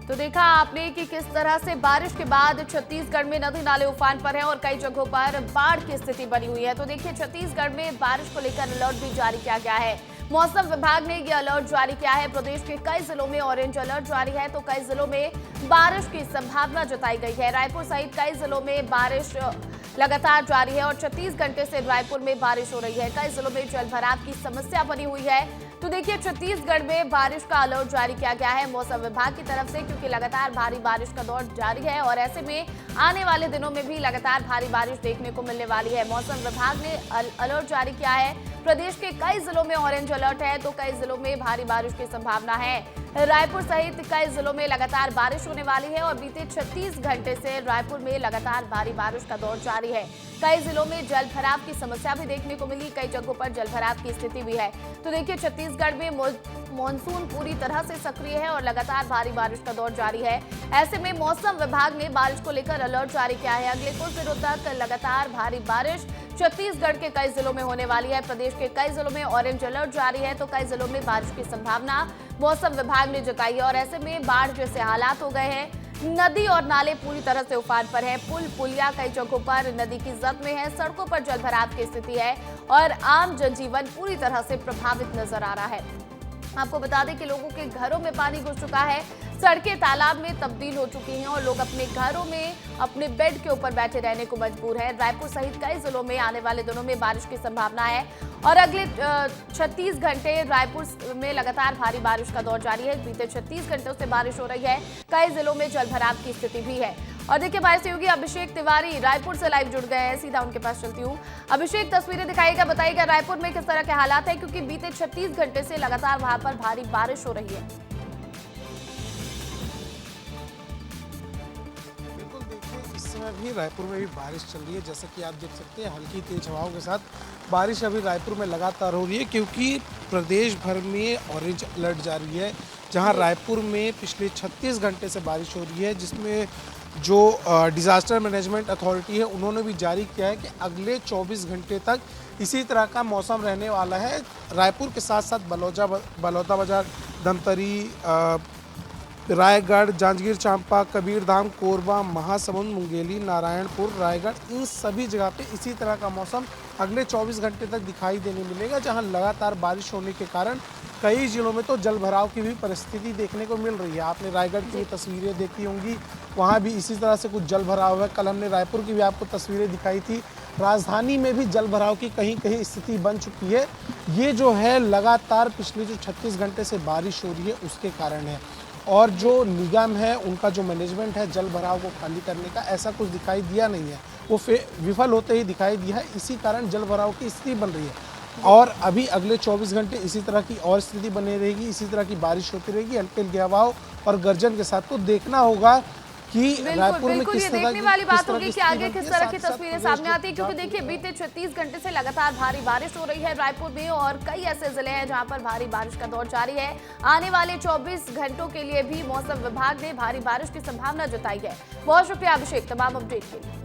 तो देखा आपने कि किस तरह से बारिश के बाद छत्तीसगढ़ में नदी नाले उफान पर हैं और कई जगहों पर बाढ़ की स्थिति बनी हुई है। तो देखिए छत्तीसगढ़ में बारिश को लेकर अलर्ट भी जारी किया गया है। मौसम विभाग ने यह अलर्ट जारी किया है। प्रदेश के कई जिलों में ऑरेंज अलर्ट जारी है, तो कई जिलों में बारिश की संभावना जताई गई है। रायपुर सहित कई जिलों में बारिश लगातार जारी है और 36 घंटे से रायपुर में बारिश हो रही है। कई जिलों में जलभराव की समस्या बनी हुई है। तो देखिए छत्तीसगढ़ में बारिश का अलर्ट जारी किया गया है मौसम विभाग की तरफ से, क्योंकि लगातार भारी बारिश का दौर जारी है और ऐसे में आने वाले दिनों में भी लगातार भारी बारिश देखने को मिलने वाली है। मौसम विभाग ने अलर्ट जारी किया है। प्रदेश के कई जिलों में ऑरेंज अलर्ट है, तो कई जिलों में भारी बारिश की संभावना है। रायपुर सहित कई जिलों में लगातार बारिश होने वाली है और बीते 36 घंटे से रायपुर में लगातार भारी बारिश का दौर जारी है। कई जिलों में जलभराव की समस्या भी देखने को मिली, कई जगहों पर जलभराव की स्थिति भी है। तो देखिए छत्तीसगढ़ में मॉनसून पूरी तरह से सक्रिय है और लगातार भारी बारिश का दौर जारी है। ऐसे में मौसम विभाग ने बारिश को लेकर अलर्ट जारी किया है। अगले कुछ दिनों तक लगातार भारी बारिश छत्तीसगढ़ के कई जिलों में होने वाली है। प्रदेश के कई जिलों में ऑरेंज अलर्ट जारी है, तो कई जिलों में बारिश की संभावना मौसम विभाग ने जताई है और ऐसे में बाढ़ जैसे हालात हो गए हैं। नदी और नाले पूरी तरह से उफान पर है। पुल पुलिया कई जगहों पर नदी की जद में है। सड़कों पर जलभराव की स्थिति है और आम जनजीवन पूरी तरह से प्रभावित नजर आ रहा है। आपको बता दें कि लोगों के घरों में पानी घुस चुका है, सड़कें तालाब में तब्दील हो चुकी हैं और लोग अपने घरों में अपने बेड के ऊपर बैठे रहने को मजबूर है। रायपुर सहित कई जिलों में आने वाले दिनों में बारिश की संभावना है और अगले 36 घंटे रायपुर में लगातार भारी बारिश का दौर जारी है। बीते 36 घंटों से बारिश हो रही है। कई जिलों में जलभराव की स्थिति भी है। और देखिए हमारे सहयोगी अभिषेक तिवारी रायपुर से लाइव जुड़ गए हैं, सीधा उनके पास चलती हूँ। अभिषेक, तस्वीरें दिखाइएगा, बताइएगा रायपुर में किस तरह के हालात है, क्योंकि बीते 36 घंटे से लगातार वहां पर भारी बारिश हो रही है। बिल्कुल, देखिए इस समय भी रायपुर में भी बारिश चल रही है। जैसा कि आप देख सकते हैं हल्की तेज हवाओं के साथ बारिश अभी रायपुर में लगातार हो रही है, क्योंकि प्रदेश भर में ऑरेंज अलर्ट जारी है। जहां रायपुर में पिछले 36 घंटे से बारिश हो रही है, जिसमें जो डिज़ास्टर मैनेजमेंट अथॉरिटी है उन्होंने भी जारी किया है कि अगले 24 घंटे तक इसी तरह का मौसम रहने वाला है। रायपुर के साथ साथ बलौदाबाजार, धमतरी, रायगढ़, जांजगीर चांपा, कबीरधाम, कोरबा, महासमुंद, मुंगेली, नारायणपुर, रायगढ़, इन सभी जगह पे इसी तरह का मौसम अगले 24 घंटे तक दिखाई देने मिलेगा, जहां लगातार बारिश होने के कारण कई जिलों में तो जलभराव की भी परिस्थिति देखने को मिल रही है। आपने रायगढ़ की तस्वीरें देखी होंगी, वहाँ भी इसी तरह से कुछ जलभराव है। कल हमने रायपुर की भी आपको तस्वीरें दिखाई थी। राजधानी में भी जलभराव की कहीं कहीं स्थिति बन चुकी है। ये जो है लगातार पिछले जो 36 घंटे से बारिश हो रही है उसके कारण है। और जो निगम है उनका जो मैनेजमेंट है जल भराव को खाली करने का, ऐसा कुछ दिखाई दिया नहीं है, वो विफल होते ही दिखाई दिया है। इसी कारण जल भराव की स्थिति बन रही है और अभी अगले 24 घंटे इसी तरह की और स्थिति बनी रहेगी, इसी तरह की बारिश होती रहेगी हल्के हल्के हवाओं और गर्जन के साथ। तो देखना होगा कि रायपुर में किस तरह देखने वाली बात होगी कि आगे किस तरह की तस्वीरें सामने आती है, क्योंकि देखिए बीते 36 घंटे से लगातार भारी बारिश हो रही है रायपुर में और कई ऐसे जिले हैं जहां पर भारी बारिश का दौर जारी है। आने वाले 24 घंटों के लिए भी मौसम विभाग ने भारी बारिश की संभावना जताई है। बहुत शुक्रिया अभिषेक तमाम अपडेट के लिए।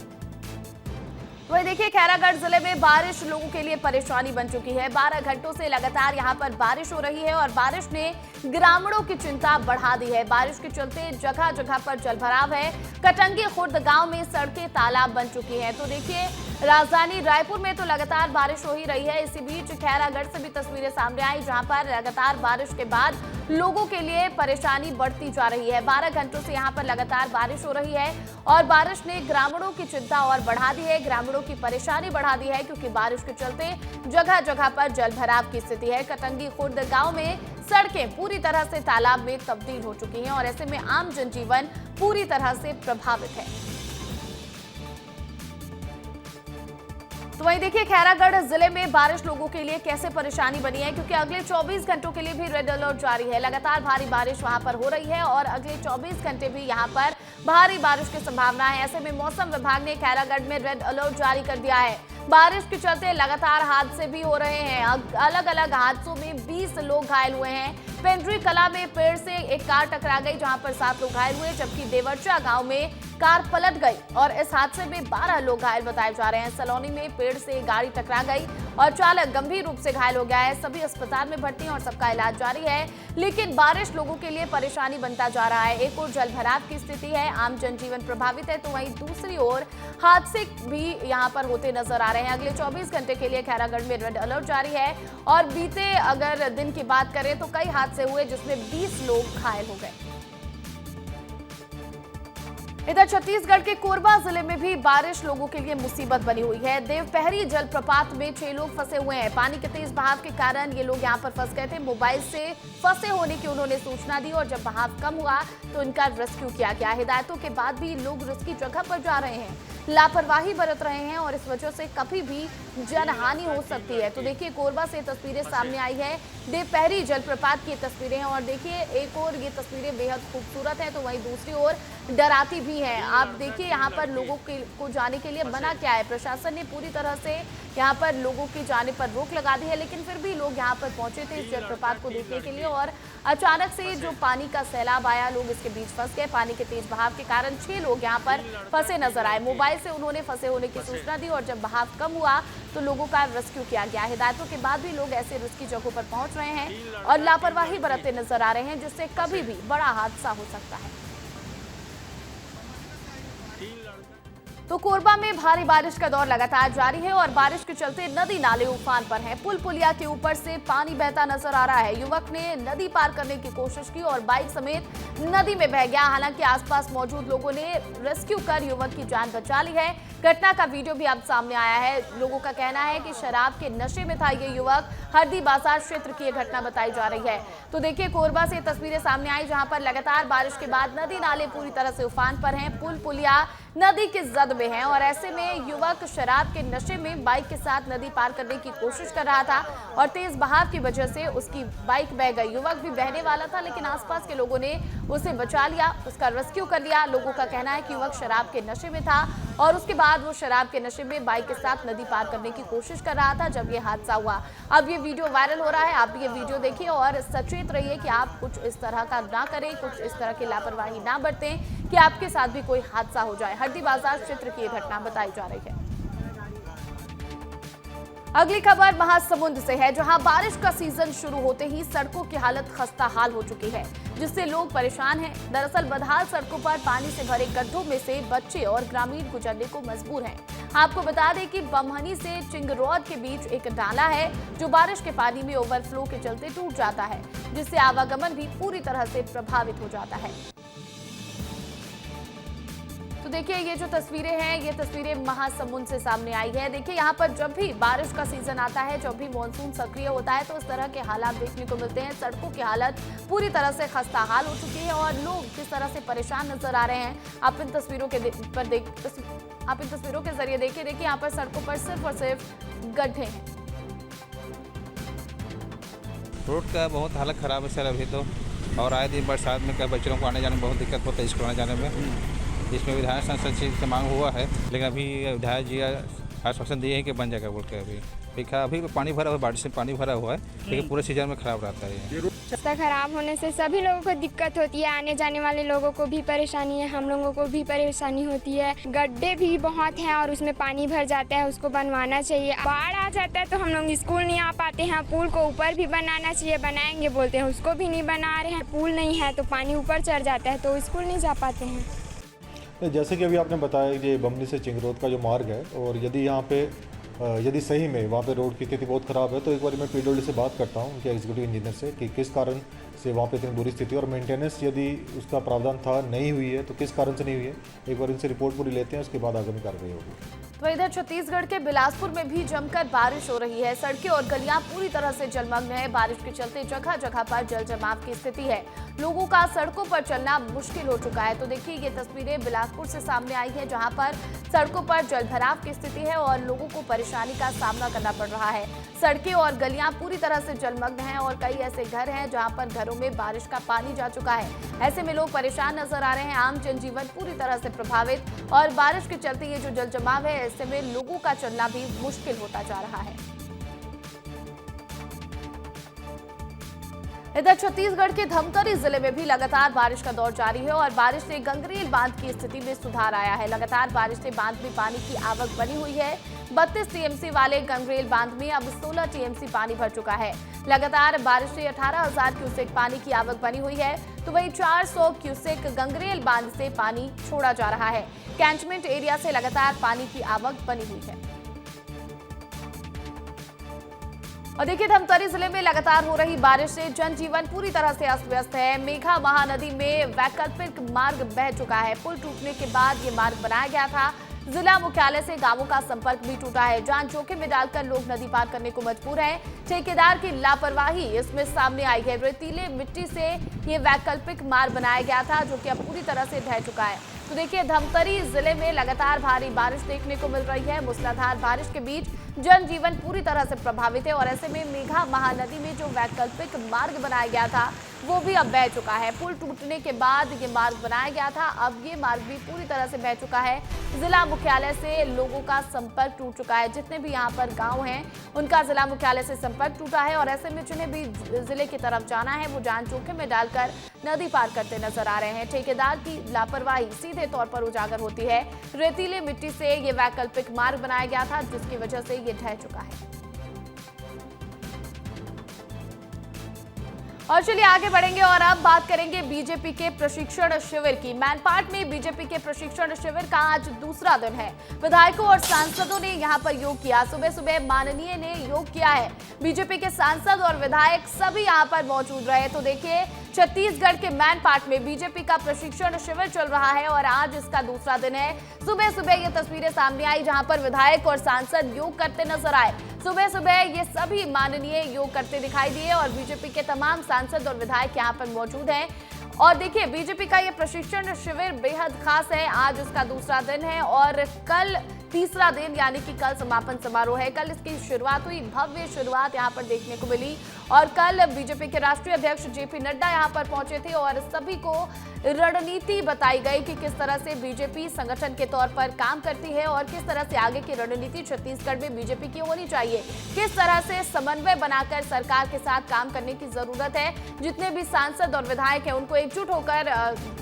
वही देखिए खैरागढ़ जिले में बारिश लोगों के लिए परेशानी बन चुकी है। 12 घंटों से लगातार यहां पर बारिश हो रही है और बारिश ने ग्रामीणों की चिंता बढ़ा दी है। बारिश के चलते जगह जगह पर जलभराव है। कटंगी खुर्द गांव में सड़कें तालाब बन चुकी हैं। तो देखिए राजधानी रायपुर में तो लगातार बारिश हो ही रही है। इसी बीच खैरागढ़ से भी तस्वीरें सामने आई, जहां पर लगातार बारिश के बाद लोगों के लिए परेशानी बढ़ती जा रही है। 12 घंटों से यहां पर लगातार बारिश हो रही है और बारिश ने ग्रामीणों की चिंता और बढ़ा दी है, ग्रामीणों की परेशानी बढ़ा दी है, क्योंकि बारिश के चलते जगह जगह पर जलभराव की स्थिति है। कटंगी खुर्द गांव में सड़कें पूरी तरह से तालाब में तब्दील हो चुकी हैं और ऐसे में आम जनजीवन पूरी तरह से प्रभावित है। तो वहीं देखिए खैरागढ़ जिले में बारिश लोगों के लिए कैसे परेशानी बनी है, क्योंकि अगले 24 घंटों के लिए भी रेड अलर्ट जारी है। लगातार भारी बारिश वहां पर हो रही है और अगले 24 घंटे भी यहां पर भारी बारिश की संभावना है। ऐसे में मौसम विभाग ने खैरागढ़ में रेड अलर्ट जारी कर दिया है। बारिश के चलते लगातार हादसे भी हो रहे हैं। अलग अलग हादसों में 20 लोग घायल हुए हैं। पेंड्री कला में पेड़ से एक कार टकरा गई, जहां पर 7 लोग घायल हुए, जबकि देवरचा गांव में कार पलट गई और इस हादसे में 12 लोग घायल बताए जा रहे हैं। सलौनी में पेड़ से गाड़ी टकरा गई और चालक गंभीर रूप से घायल हो गया है। सभी अस्पताल में भर्ती हैं और सबका इलाज जारी है, लेकिन बारिश लोगों के लिए परेशानी बनता जा रहा है। एक ओर जलभराव की स्थिति है, आम जनजीवन प्रभावित है, तो वहीं दूसरी ओर हादसे भी यहां पर होते नजर आ रहे हैं। अगले 24 घंटे के लिए खैरागढ़ में रेड अलर्ट जारी है और बीते अगर दिन की बात करें तो कई हादसे हुए जिसमें 20 लोग घायल हो गए। इधर छत्तीसगढ़ के कोरबा जिले में भी बारिश लोगों के लिए मुसीबत बनी हुई है। देवपहरी जलप्रपात में 6 लोग फंसे हुए हैं। पानी के तेज बहाव के कारण ये लोग यहां पर फंस गए थे। मोबाइल से फंसे होने की उन्होंने सूचना दी और जब बहाव कम हुआ तो इनका रेस्क्यू किया गया। हिदायतों के बाद भी लोग रिस्की जगह पर जा रहे हैं, लापरवाही बरत रहे हैं और इस वजह से कभी भी जनहानि हो सकती है। तो देखिए कोरबा से तस्वीरें सामने आई है, देवपहरी जलप्रपात की तस्वीरें हैं और देखिए एक और ये तस्वीरें बेहद खूबसूरत है तो वहीं दूसरी ओर डराती भी है। आप देखिए यहाँ पर लोगों को जाने के लिए मना किया है, प्रशासन ने पूरी तरह से यहाँ पर लोगों के जाने पर रोक लगा दी है, लेकिन फिर भी लोग यहाँ पर पहुंचे थे इस जलप्रपात को देखने के लिए और अचानक से जो पानी का सैलाब आया, लोग इसके बीच फंस गए। पानी के तेज बहाव के कारण 6 लोग यहाँ पर फंसे नजर आए। मोबाइल से उन्होंने फंसे होने की सूचना दी और जब बहाव कम हुआ तो लोगों का रेस्क्यू किया गया। हिदायतों के बाद भी लोग ऐसे रिस्की जगहों पर पहुंच रहे हैं और लापरवाही बरतते नजर आ रहे हैं, जिससे कभी भी बड़ा हादसा हो सकता है। तो कोरबा में भारी बारिश का दौर लगातार जारी है और बारिश के चलते नदी नाले उफान पर हैं। पुल पुलिया के ऊपर से पानी बहता नजर आ रहा है। युवक ने नदी पार करने की कोशिश की और बाइक समेत नदी में बह गया। हालांकि आसपास मौजूद लोगों ने रेस्क्यू कर युवक की जान बचा ली है। घटना का वीडियो भी अब सामने आया है। लोगों का कहना है कि शराब के नशे में था ये युवक। हरदी बाजार क्षेत्र की यह घटना बताई जा रही है। तो देखिए कोरबा से तस्वीरें सामने आई जहां पर लगातार बारिश के बाद नदी नाले पूरी तरह से उफान पर हैं। पुल पुलिया नदी के जद में है और ऐसे में युवक शराब के नशे में बाइक के साथ नदी पार करने की कोशिश कर रहा था और तेज बहाव की वजह से उसकी बाइक बह गई। युवक भी बहने वाला था, लेकिन आसपास के लोगों ने उसे बचा लिया, उसका रेस्क्यू कर लिया। लोगों का कहना है कि युवक शराब के नशे में था और उसके बाद वो शराब के नशे में बाइक के साथ नदी पार करने की कोशिश कर रहा था जब ये हादसा हुआ। अब ये वीडियो वायरल हो रहा है, आप ये वीडियो देखिए और सचेत रहिए कि आप कुछ इस तरह का ना करें, कुछ इस तरह की लापरवाही ना बरतें कि आपके साथ भी कोई हादसा हो जाए। हरदी बाजार क्षेत्र की यह घटना बताई जा रही है। अगली खबर महासमुंद से है, जहां बारिश का सीजन शुरू होते ही सड़कों की हालत खस्ता हाल हो चुकी है, जिससे लोग परेशान हैं। दरअसल बदहाल सड़कों पर पानी से भरे गड्ढों में से बच्चे और ग्रामीण गुजरने को मजबूर हैं। आपको बता दें कि बमहनी से चिंगरौद के बीच एक नाला है जो बारिश के पानी में ओवरफ्लो के चलते टूट जाता है, जिससे आवागमन भी पूरी तरह से प्रभावित हो जाता है। तो देखिए ये जो तस्वीरें हैं, ये तस्वीरें महासमुंद से सामने आई है। देखिए यहाँ पर जब भी बारिश का सीजन आता है, जब भी मानसून सक्रिय होता है तो इस तरह के हालात देखने को मिलते हैं। सड़कों की हालत पूरी तरह से खस्ता हाल हो चुकी है और लोग किस तरह से परेशान नजर आ रहे हैं, आप इन तस्वीरों के जरिए देखिए। यहाँ पर सड़कों पर सिर्फ और सिर्फ गड्ढे हैं। रोड का बहुत हालत ख़राब है सर अभी तो, और आए दिन बरसात में क्या बच्चों को आने जाने में बहुत दिक्कत होता है, स्कूल आने जाने में। इसमें विधायक संसद से मांग हुआ है, लेकिन अभी विधायक जी आश्वासन दिए हैं कि बन जाएगा बोल के। अभी पानी भरा हुआ है, बारिश से पानी भरा हुआ है, लेकिन पूरे सीजन में खराब रहता है। रास्ता खराब होने से सभी लोगों को दिक्कत होती है, आने जाने वाले लोगों को भी परेशानी है, हम लोगों को भी परेशानी होती है। गड्ढे भी बहुत हैं और उसमें पानी भर जाता है, उसको बनवाना चाहिए। बाढ़ आ जाता है तो हम लोग स्कूल नहीं आ पाते हैं, पुल को ऊपर भी बनाना चाहिए, बनाएंगे बोलते हैं, उसको भी नहीं बना रहे हैं। पुल नहीं है तो पानी ऊपर चढ़ जाता है तो स्कूल नहीं जा पाते हैं। जैसे कि अभी आपने बताया कि बमनी से चिंगरौद का जो मार्ग है, और यदि यहाँ पे यदि सही में वहाँ पे रोड की स्थिति बहुत ख़राब है तो एक बार मैं पीडब्ल्यूडी से बात करता हूँ कि एग्जीक्यूटिव इंजीनियर से कि किस कारण से वहाँ पे इतनी बुरी स्थिति और मेंटेनेंस यदि उसका प्रावधान था नहीं हुई है तो किस कारण से नहीं हुई है। एक बार इनसे रिपोर्ट पूरी लेते हैं, उसके बाद आगामी कार्रवाई होगी। तो इधर छत्तीसगढ़ के बिलासपुर में भी जमकर बारिश हो रही है। सड़कें और गलियां पूरी तरह से जलमग्न है। बारिश के चलते जगह जगह पर जल जमाव की स्थिति है, लोगों का सड़कों पर चलना मुश्किल हो चुका है। तो देखिए ये तस्वीरें बिलासपुर से सामने आई है, जहां पर सड़कों पर जलभराव की स्थिति है और लोगों को परेशानी का सामना करना पड़ रहा है। सड़कें और गलियां पूरी तरह से जलमग्न हैं और कई ऐसे घर हैं जहां पर घरों में बारिश का पानी जा चुका है। ऐसे में लोग परेशान नजर आ रहे हैं। आम जनजीवन पूरी तरह से प्रभावित और बारिश के चलते ये जो जल जमाव है, ऐसे में लोगों का चलना भी मुश्किल होता जा रहा है। इधर छत्तीसगढ़ के धमतरी जिले में भी लगातार बारिश का दौर जारी है और बारिश से गंगरेल बांध की स्थिति में सुधार आया है। लगातार बारिश से बांध में पानी की आवक बनी हुई है। 32 टीएमसी वाले गंगरेल बांध में अब 16 टीएमसी पानी भर चुका है। लगातार बारिश से 18,000 क्यूसेक पानी की आवक बनी हुई है, तो वहीं 400 क्यूसेक गंगरेल बांध से पानी छोड़ा जा रहा है। कैंटमेंट एरिया से लगातार पानी की आवक बनी हुई है। और देखिए, धमतरी जिले में लगातार हो रही बारिश से जनजीवन पूरी तरह से अस्त व्यस्त है। मेघा महानदी में वैकल्पिक मार्ग बह चुका है। पुल टूटने के बाद ये मार्ग बनाया गया था। जिला मुख्यालय से गांवों का संपर्क भी टूटा है। जान जोखिम में डालकर लोग नदी पार करने को मजबूर हैं। ठेकेदार की लापरवाही इसमें सामने आई है। रेतीले मिट्टी से ये वैकल्पिक मार्ग बनाया गया था, जो कि अब पूरी तरह से ढह चुका है। तो देखिए, धमतरी जिले में लगातार भारी बारिश देखने को मिल रही है। मूसलाधार बारिश के बीच जनजीवन पूरी तरह से प्रभावित है और ऐसे में मेघा महानदी में जो वैकल्पिक मार्ग बनाया गया था वो भी अब बह चुका है। पुल टूटने के बाद ये मार्ग बनाया गया था, अब ये मार्ग भी पूरी तरह से बह चुका है। जिला मुख्यालय से लोगों का संपर्क टूट चुका है। जितने भी यहाँ पर गांव हैं उनका जिला मुख्यालय से संपर्क टूटा है और ऐसे में जिन्हें भी जिले की तरफ जाना है वो जान जोखिम में डालकर नदी पार करते नजर आ रहे हैं। ठेकेदार की लापरवाही सीधे तौर पर उजागर होती है। रेतीले मिट्टी से ये वैकल्पिक मार्ग बनाया गया था, जिसकी वजह से ये ढह चुका है। और चलिए आगे बढ़ेंगे और अब बात करेंगे बीजेपी के प्रशिक्षण शिविर की। मैनपाट में बीजेपी के प्रशिक्षण शिविर का आज दूसरा दिन है। विधायकों और सांसदों ने यहां पर योग किया। सुबह सुबह माननीय ने योग किया है। बीजेपी के सांसद और विधायक सभी यहां पर मौजूद रहे। तो देखिए, छत्तीसगढ़ के मैनपाट में बीजेपी का प्रशिक्षण शिविर चल रहा है और आज इसका दूसरा दिन है। सुबह सुबह ये तस्वीरें सामने आई जहां पर विधायक और सांसद योग करते नजर आए। सुबह सुबह ये सभी माननीय योग करते दिखाई दिए और बीजेपी के तमाम सांसद और विधायक यहां पर मौजूद हैं। और देखिए, बीजेपी का ये प्रशिक्षण शिविर बेहद खास है। आज इसका दूसरा दिन है और कल तीसरा दिन यानी कि कल समापन समारोह है। कल इसकी शुरुआत हुई, भव्य शुरुआत यहाँ पर देखने को मिली और कल बीजेपी के राष्ट्रीय अध्यक्ष जेपी नड्डा यहाँ पर पहुंचे थे और सभी को रणनीति बताई गई कि किस तरह से बीजेपी संगठन के तौर पर काम करती है और किस तरह से आगे की रणनीति छत्तीसगढ़ में बीजेपी की होनी चाहिए, किस तरह से समन्वय बनाकर सरकार के साथ काम करने की जरूरत है। जितने भी सांसद और विधायक हैं उनको एकजुट होकर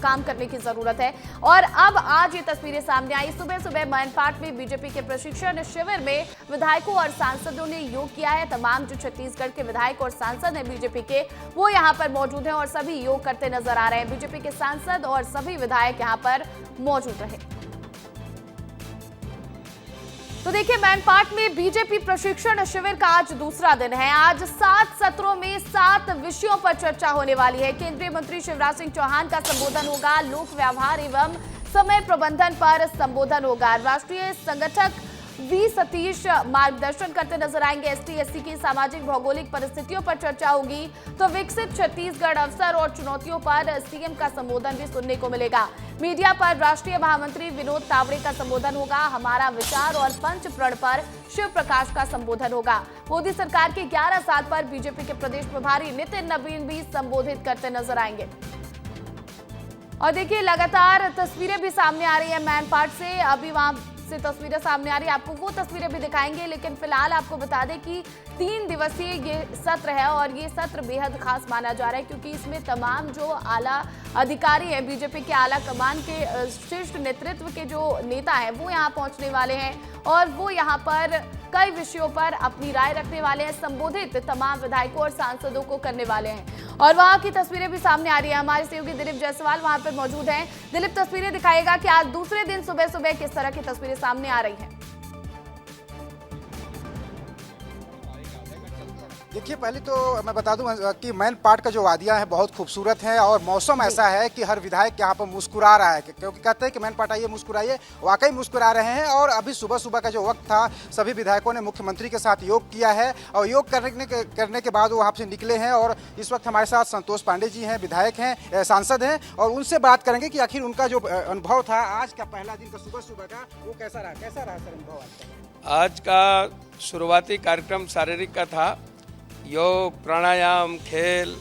काम करने की जरूरत है। और अब आज ये तस्वीरें सामने आई। सुबह सुबह मैनपाट में बीजेपी के प्रशिक्षण शिविर में विधायकों और सांसदों ने योग किया है। तमाम जो छत्तीसगढ़ के विधायक और सांसद हैं बीजेपी के, वो यहाँ पर मौजूद हैं और सभी योग करते नजर आ रहे हैं। बीजेपी के सांसद और सभी विधायक यहाँ पर मौजूद रहे। तो देखिए, मैनपाट में बीजेपी प्रशिक्षण शिविर का आज दूसरा दिन है। आज 7 सत्रों में 7 विषयों पर चर्चा होने वाली है। केंद्रीय मंत्री शिवराज सिंह चौहान का संबोधन होगा। लोक व्यवहार एवं समय प्रबंधन पर संबोधन होगा। राष्ट्रीय संगठक वी सतीश मार्गदर्शन करते नजर आएंगे। एसटी/एससी की सामाजिक भौगोलिक परिस्थितियों पर चर्चा होगी। तो विकसित छत्तीसगढ़ अवसर और चुनौतियों पर सीएम का संबोधन भी सुनने को मिलेगा। मीडिया पर राष्ट्रीय महामंत्री विनोद तावड़े का संबोधन होगा। हमारा विचार और पंच प्रण पर शिव प्रकाश का संबोधन होगा। मोदी सरकार के 11 साल पर बीजेपी के प्रदेश प्रभारी नितिन नवीन भी संबोधित करते नजर आएंगे। और देखिए, लगातार तस्वीरें भी सामने आ रही है मैनपाट से। अभी वहां से तस्वीरें सामने आ रही है, आपको वो तस्वीरें भी दिखाएंगे। लेकिन फिलहाल आपको बता दें कि 3 दिवसीय ये सत्र है और ये सत्र बेहद खास माना जा रहा है क्योंकि इसमें तमाम जो आला अधिकारी हैं, बीजेपी के आला कमान के शीर्ष नेतृत्व के जो नेता हैं वो यहाँ पहुंचने वाले हैं और वो यहाँ पर कई विषयों पर अपनी राय रखने वाले हैं। संबोधित तमाम विधायकों और सांसदों को करने वाले हैं और वहां की तस्वीरें भी सामने आ रही है। हमारे सहयोगी दिलीप जायसवाल वहां पर मौजूद हैं। दिलीप, तस्वीरें दिखाएगा कि आज दूसरे दिन सुबह सुबह किस तरह की तस्वीरें सामने आ रही हैं। देखिए, पहले तो मैं बता दूं कि मैनपाट का जो वादियां है बहुत खूबसूरत है और मौसम ऐसा है कि हर विधायक यहाँ पर मुस्कुरा रहा है क्योंकि कहते हैं कि मैनपाट आइए मुस्कुराइए। वाकई मुस्कुरा रहे हैं और अभी सुबह सुबह का जो वक्त था सभी विधायकों ने मुख्यमंत्री के साथ योग किया है और योग करने के बाद वो वहाँ से निकले हैं। और इस वक्त हमारे साथ संतोष पांडे जी हैं, विधायक हैं, सांसद हैं और उनसे बात करेंगे कि आखिर उनका जो अनुभव था आज का पहला दिन का सुबह सुबह का वो कैसा रहा सर अनुभव? आज का शुरुआती कार्यक्रम शारीरिक का था। योग, प्राणायाम, खेल,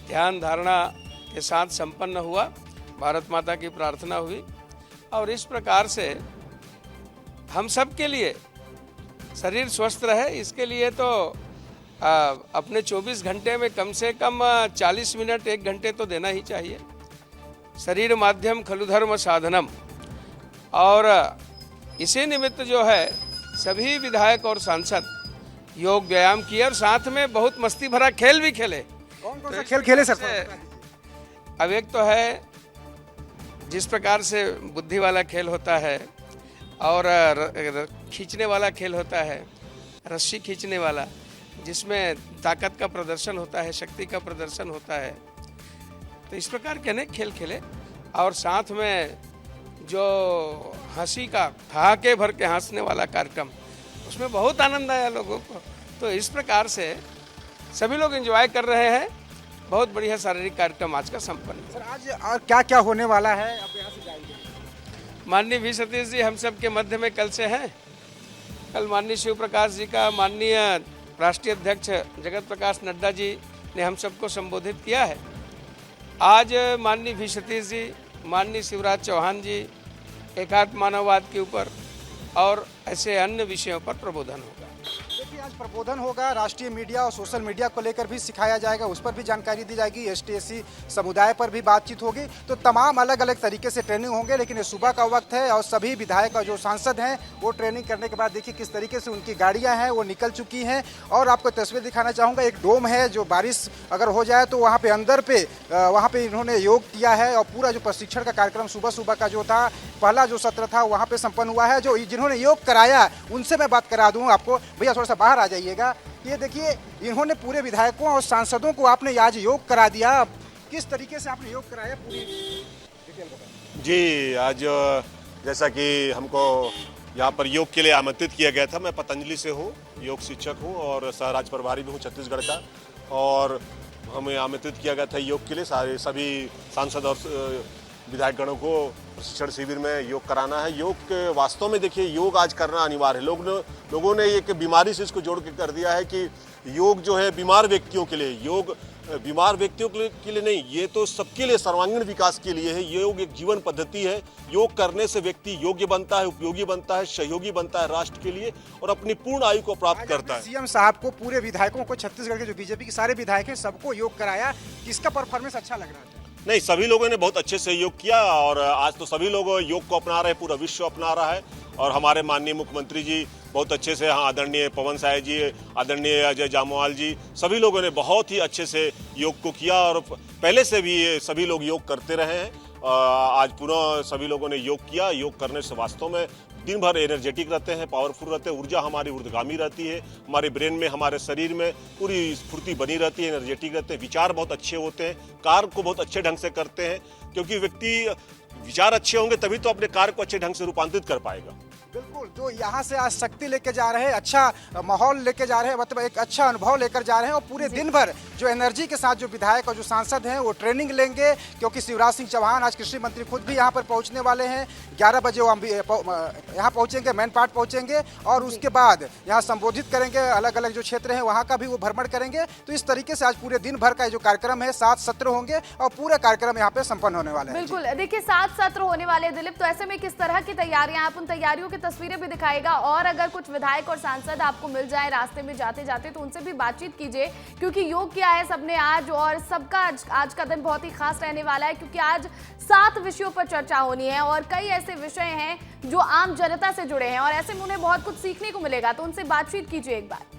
ध्यान धारणा के साथ संपन्न हुआ। भारत माता की प्रार्थना हुई और इस प्रकार से हम सब के लिए शरीर स्वस्थ रहे, इसके लिए तो अपने 24 घंटे में कम से कम 40 मिनट 1 घंटे तो देना ही चाहिए। शरीर माध्यम खलु धर्म साधनम, और इसी निमित्त जो है सभी विधायक और सांसद योग व्यायाम किए और साथ में बहुत मस्ती भरा खेल भी खेले। कौन कौन सा खेल खेले सर? अब एक तो है जिस प्रकार से बुद्धि वाला खेल होता है और खींचने वाला खेल होता है, रस्सी खींचने वाला, जिसमें ताकत का प्रदर्शन होता है, शक्ति का प्रदर्शन होता है। तो इस प्रकार के अनेक खेल खेले और साथ में जो हंसी का ठहाके भर के हंसने वाला कार्यक्रम, उसमें बहुत आनंद आया लोगों को। तो इस प्रकार से सभी लोग एंजॉय कर रहे हैं। बहुत बढ़िया शारीरिक कार्यक्रम आज का संपन्न। सर आज और क्या क्या होने वाला है, अब यहाँ से जाएंगे? माननीय वी सतीश जी हम सब के मध्य में कल से हैं। कल माननीय शिव प्रकाश जी का माननीय राष्ट्रीय अध्यक्ष जगत प्रकाश नड्डा जी ने हम सबको संबोधित किया है। आज माननीय वी सतीश जी, माननीय शिवराज चौहान जी एकात्म मानववाद के ऊपर और ऐसे अन्य विषयों पर प्रबोधन होगा। देखिए आज प्रबोधन होगा, राष्ट्रीय मीडिया और सोशल मीडिया को लेकर भी सिखाया जाएगा, उस पर भी जानकारी दी जाएगी, ST/SC समुदाय पर भी बातचीत होगी। तो तमाम अलग अलग तरीके से ट्रेनिंग होंगे। लेकिन ये सुबह का वक्त है और सभी विधायक और जो सांसद हैं वो ट्रेनिंग करने के बाद देखिए किस तरीके से उनकी गाड़ियां हैं वो निकल चुकी हैं। और आपको तस्वीर दिखाना चाहूँगा, एक डोम है जो बारिश अगर हो जाए तो वहाँ पे अंदर पे वहाँ पे इन्होंने योग किया है और पूरा जो प्रशिक्षण का कार्यक्रम सुबह सुबह का जो था, पहला जो सत्र था वहाँ पे संपन्न हुआ है। जो जिन्होंने योग कराया उनसे मैं बात करा दूँ आपको। भैया थोड़ा सा बाहर आ जाइएगा। ये देखिए इन्होंने पूरे विधायकों और सांसदों को आपने आज योग करा दिया, किस तरीके से आपने योग कराया पूरी डिटेल बताइए। जी आज जैसा कि हमको यहाँ पर योग के लिए आमंत्रित किया गया था, मैं पतंजलि से हूँ, योग शिक्षक हूँ और सहराज प्रभारी भी हूँ छत्तीसगढ़ का। और हमें आमंत्रित किया गया था योग के लिए, सभी सांसद और विधायक गणों को प्रशिक्षण शिविर में योग कराना है। योग वास्तव में देखिए योग आज करना अनिवार्य है। लोगों ने एक बीमारी से इसको जोड़ के कर दिया है कि योग जो है बीमार व्यक्तियों के लिए, योग बीमार व्यक्तियों के लिए नहीं, ये तो सबके लिए सर्वांगीण विकास के लिए है। योग एक जीवन पद्धति है। योग करने से व्यक्ति योग्य बनता है, उपयोगी बनता है, सहयोगी बनता है राष्ट्र के लिए और अपनी पूर्ण आयु को प्राप्त करता है। सीएम साहब को, पूरे विधायकों को, छत्तीसगढ़ के जो बीजेपी के सारे विधायक हैं सबको योग कराया, किसका परफॉर्मेंस अच्छा लग रहा था? नहीं, सभी लोगों ने बहुत अच्छे से योग किया और आज तो सभी लोग योग को अपना रहे हैं, पूरा विश्व अपना रहा है। और हमारे माननीय मुख्यमंत्री जी बहुत अच्छे से, हाँ, आदरणीय पवन साय जी, आदरणीय अजय जामवाल जी, सभी लोगों ने बहुत ही अच्छे से योग को किया और पहले से भी सभी लोग योग करते रहे हैं। आज पुनः सभी लोगों ने योग किया। योग करने से वास्तव में दिन भर एनर्जेटिक रहते हैं, पावरफुल रहते हैं, ऊर्जा हमारी ऊर्ध्वगामी रहती है, हमारे ब्रेन में, हमारे शरीर में पूरी स्फूर्ति बनी रहती है, एनर्जेटिक रहते हैं, विचार बहुत अच्छे होते हैं, कार्य को बहुत अच्छे ढंग से करते हैं। क्योंकि व्यक्ति विचार अच्छे होंगे तभी तो अपने कार्य को अच्छे ढंग से रूपांतरित कर पाएगा। बिल्कुल, जो यहाँ से आज शक्ति लेके जा रहे हैं, अच्छा माहौल लेके जा रहे हैं, मतलब एक अच्छा अनुभव लेकर जा रहे हैं और पूरे दिन भर जो एनर्जी के साथ जो विधायक और जो सांसद हैं वो ट्रेनिंग लेंगे। क्योंकि शिवराज सिंह चौहान, आज कृषि मंत्री, खुद भी यहाँ पर पहुँचने वाले हैं। 11 बजे वो यहाँ पहुँचेंगे, मैन पार्ट पहुँचेंगे और उसके बाद यहाँ संबोधित करेंगे, अलग अलग जो क्षेत्र हैं वहाँ का भी वो भ्रमण करेंगे। तो इस तरीके से आज पूरे दिन भर का जो कार्यक्रम है, 7 सत्र होंगे और पूरा कार्यक्रम यहाँ पे संपन्न होने वाला है। बिल्कुल, देखिए 7 सत्र होने वाले हैं दिलीप, तो ऐसे में किस तरह की तैयारियां, आप उन तैयारियों की तस्वीरें भी दिखाएगा और अगर कुछ विधायक और सांसद आपको मिल जाए रास्ते में जाते जाते तो उनसे भी बातचीत कीजिए। क्योंकि योग किया है सबने आज और सबका आज का दिन बहुत ही खास रहने वाला है, क्योंकि आज 7 विषयों पर चर्चा होनी है और कई ऐसे विषय हैं जो आम जनता से जुड़े हैं और ऐसे में उन्हें बहुत कुछ सीखने को मिलेगा। तो उनसे बातचीत कीजिए एक बार।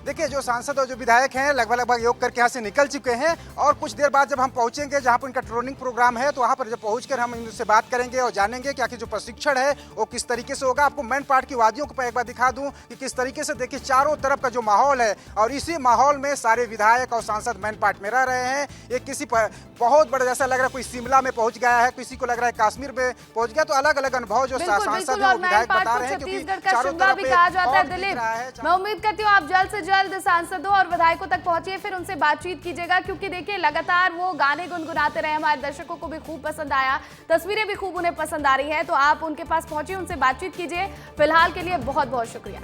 देखिए जो सांसद और जो विधायक हैं लगभग योग करके यहाँ से निकल चुके हैं और कुछ देर बाद जब हम पहुँचेंगे जहाँ पर इनका ट्रेनिंग प्रोग्राम है तो वहाँ पर जब पहुँचकर हम इनसे बात करेंगे और जानेंगे कि आखिर जो प्रशिक्षण है वो किस तरीके से होगा। आपको मैन पार्ट की वादियों को एक बार दिखा दूँ कि किस तरीके से, देखिए चारों तरफ का जो माहौल है और इसी माहौल में सारे विधायक और सांसद मैन पार्ट में रह रहे हैं। ये किसी पर बहुत बड़ा जैसा लग रहा है, कोई शिमला में पहुँच गया है, किसी को लग रहा है कश्मीर में पहुँच गया। तो अलग अलग अनुभव जो सांसद और विधायक बता रहे हैं, क्योंकि चारों तरफ कहा जाता है। दिलीप, मैं उम्मीद करती हूँ आप जल्द से जल्द सांसदों और विधायकों तक पहुंचिए, फिर उनसे बातचीत कीजिएगा। क्योंकि देखिए लगातार वो गाने गुनगुनाते रहे, हमारे दर्शकों को भी खूब पसंद आया, तस्वीरें भी खूब उन्हें पसंद आ रही है। तो आप उनके पास पहुंचिए, उनसे बातचीत कीजिए। फिलहाल के लिए बहुत बहुत शुक्रिया।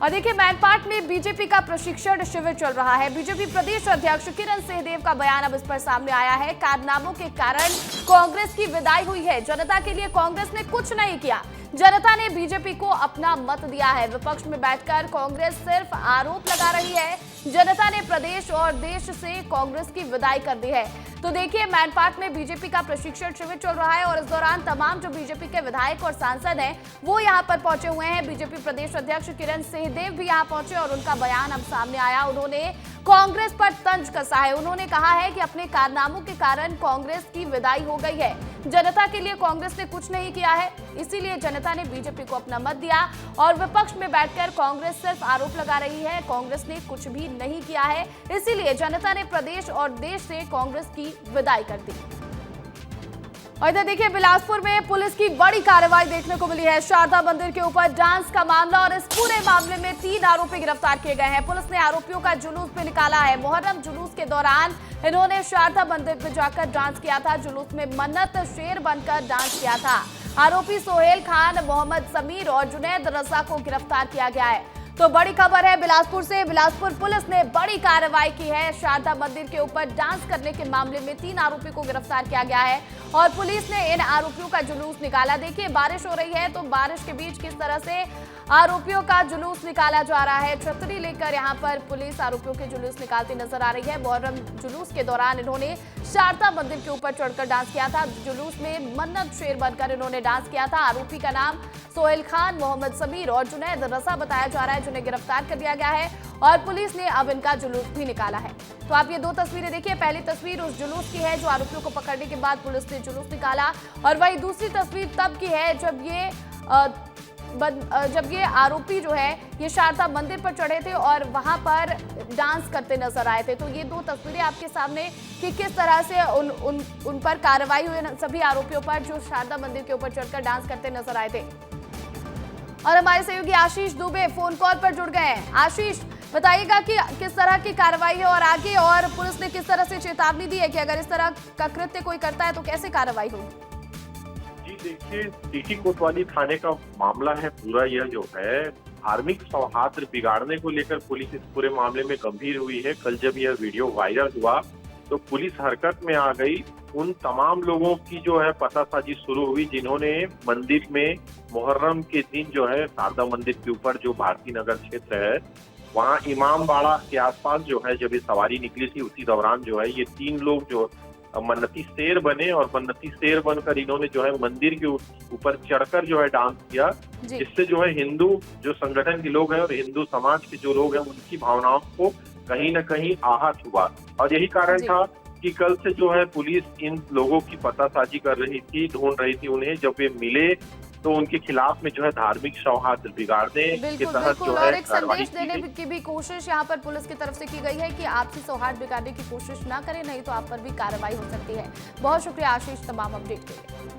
और देखिए मैनपाट में बीजेपी का प्रशिक्षण शिविर चल रहा है। बीजेपी प्रदेश अध्यक्ष किरण सिंहदेव का बयान अब इस पर सामने आया है। कारनामों के कारण कांग्रेस की विदाई हुई है। जनता के लिए कांग्रेस ने कुछ नहीं किया। जनता ने बीजेपी को अपना मत दिया है। विपक्ष में बैठकर कांग्रेस सिर्फ आरोप लगा रही है। जनता ने प्रदेश और देश से कांग्रेस की विदाई कर दी है। तो देखिए, मैनपाट में बीजेपी का प्रशिक्षण शिविर चल रहा है और इस दौरान तमाम जो बीजेपी के विधायक और सांसद हैं वो यहां पर पहुंचे हुए हैं। बीजेपी प्रदेश अध्यक्ष किरण सिंहदेव भी यहां पहुंचे और उनका बयान अब सामने आया। उन्होंने कांग्रेस पर तंज कसा है। उन्होंने कहा है कि अपने कारनामों के कारण कांग्रेस की विदाई हो गई है। जनता के लिए कांग्रेस ने कुछ नहीं किया है, इसीलिए जनता ने बीजेपी को अपना मत दिया और विपक्ष में बैठकर कांग्रेस सिर्फ आरोप लगा रही है। कांग्रेस ने कुछ भी नहीं किया है, इसीलिए जनता ने प्रदेश और देश से कांग्रेस की विदाई कर दी। और इधर देखिए, बिलासपुर में पुलिस की बड़ी कार्रवाई देखने को मिली है। शारदा मंदिर के ऊपर डांस का मामला और इस पूरे मामले में 3 आरोपी गिरफ्तार किए गए हैं। पुलिस ने आरोपियों का जुलूस भी निकाला है। मुहर्रम जुलूस के दौरान इन्होंने शारदा मंदिर पर जाकर डांस किया था। जुलूस में मन्नत शेर बनकर डांस किया था। आरोपी सोहेल खान, मोहम्मद समीर और जुनैद रजा को गिरफ्तार किया गया है। तो बड़ी खबर है बिलासपुर से। बिलासपुर पुलिस ने बड़ी कार्रवाई की है। शारदा मंदिर के ऊपर डांस करने के मामले में 3 आरोपी को गिरफ्तार किया गया है और पुलिस ने इन आरोपियों का जुलूस निकाला। देखिए, बारिश हो रही है तो बारिश के बीच किस तरह से आरोपियों का जुलूस निकाला जा रहा है। छतरी लेकर यहाँ पर पुलिस आरोपियों के जुलूस निकालती नजर आ रही है। मुहर्रम जुलूस के दौरान इन्होंने शारदा मंदिर के ऊपर चढ़कर डांस किया था। जुलूस में मन्नत शेर बनकर इन्होंने डांस किया था। आरोपी का नाम सोहेल खान, मोहम्मद समीर और जुनैद रजा बताया जा रहा है, जिन्हें गिरफ्तार कर लिया गया है और पुलिस ने अब इनका जुलूस भी निकाला है। तो आप ये 2 तस्वीरें देखिए। पहली तस्वीर उस जुलूस की है जो आरोपियों को पकड़ने के बाद पुलिस ने जुलूस निकाला और वही दूसरी तस्वीर तब की है जब ये आरोपी जो है ये शारदा मंदिर पर चढ़े थे और वहां पर डांस करते नजर आए थे। तो ये 2 तस्वीरें आपके सामने कि किस तरह से उन पर कार्रवाई हुई सभी आरोपियों पर जो शारदा मंदिर के ऊपर चढ़कर डांस करते नजर आए थे। और हमारे सहयोगी आशीष दुबे फोन कॉल पर जुड़ गए हैं। आशीष, बताइएगा कि किस तरह की कार्रवाई है और आगे और पुलिस ने किस तरह से चेतावनी दी है कि अगर इस तरह का कृत्य कोई करता है तो कैसे कार्रवाई होगी? जी देखिए, टीटी कोतवाली थाने का मामला है पूरा। यह जो है धार्मिक सौहार्द बिगाड़ने को लेकर पुलिस इस पूरे मामले में गंभीर हुई है। कल जब यह वीडियो वायरल हुआ तो पुलिस हरकत में आ गई। उन तमाम लोगों की जो है पतासाजी शुरू हुई जिन्होंने मंदिर में मुहर्रम के दिन जो है शारदा मंदिर के ऊपर जो भारती नगर क्षेत्र है वहाँ इमाम बाड़ा के आसपास जो है जब ये सवारी निकली थी उसी दौरान जो है ये 3 लोग जो मन्नती शेर बने और मन्नती शेर बनकर इन्होंने जो है मंदिर के ऊपर चढ़कर जो है डांस किया, जिससे जो है हिंदू जो संगठन के लोग हैं और हिंदू समाज के जो लोग हैं उनकी भावनाओं को कहीं न कहीं आहत हुआ। और यही कारण था कि कल से जो है पुलिस इन लोगों की पतासाजी कर रही थी, ढूंढ रही थी उन्हें। जब वे मिले तो उनके खिलाफ में जो है धार्मिक सौहार्द बिगाड़ने के तहत जो है और एक संदेश देने की भी कोशिश यहाँ पर पुलिस की तरफ से की गई है कि आपसी सौहार्द बिगाड़ने की कोशिश ना करें, नहीं तो आप पर भी कार्रवाई हो सकती है। बहुत शुक्रिया आशीष तमाम अपडेट के लिए।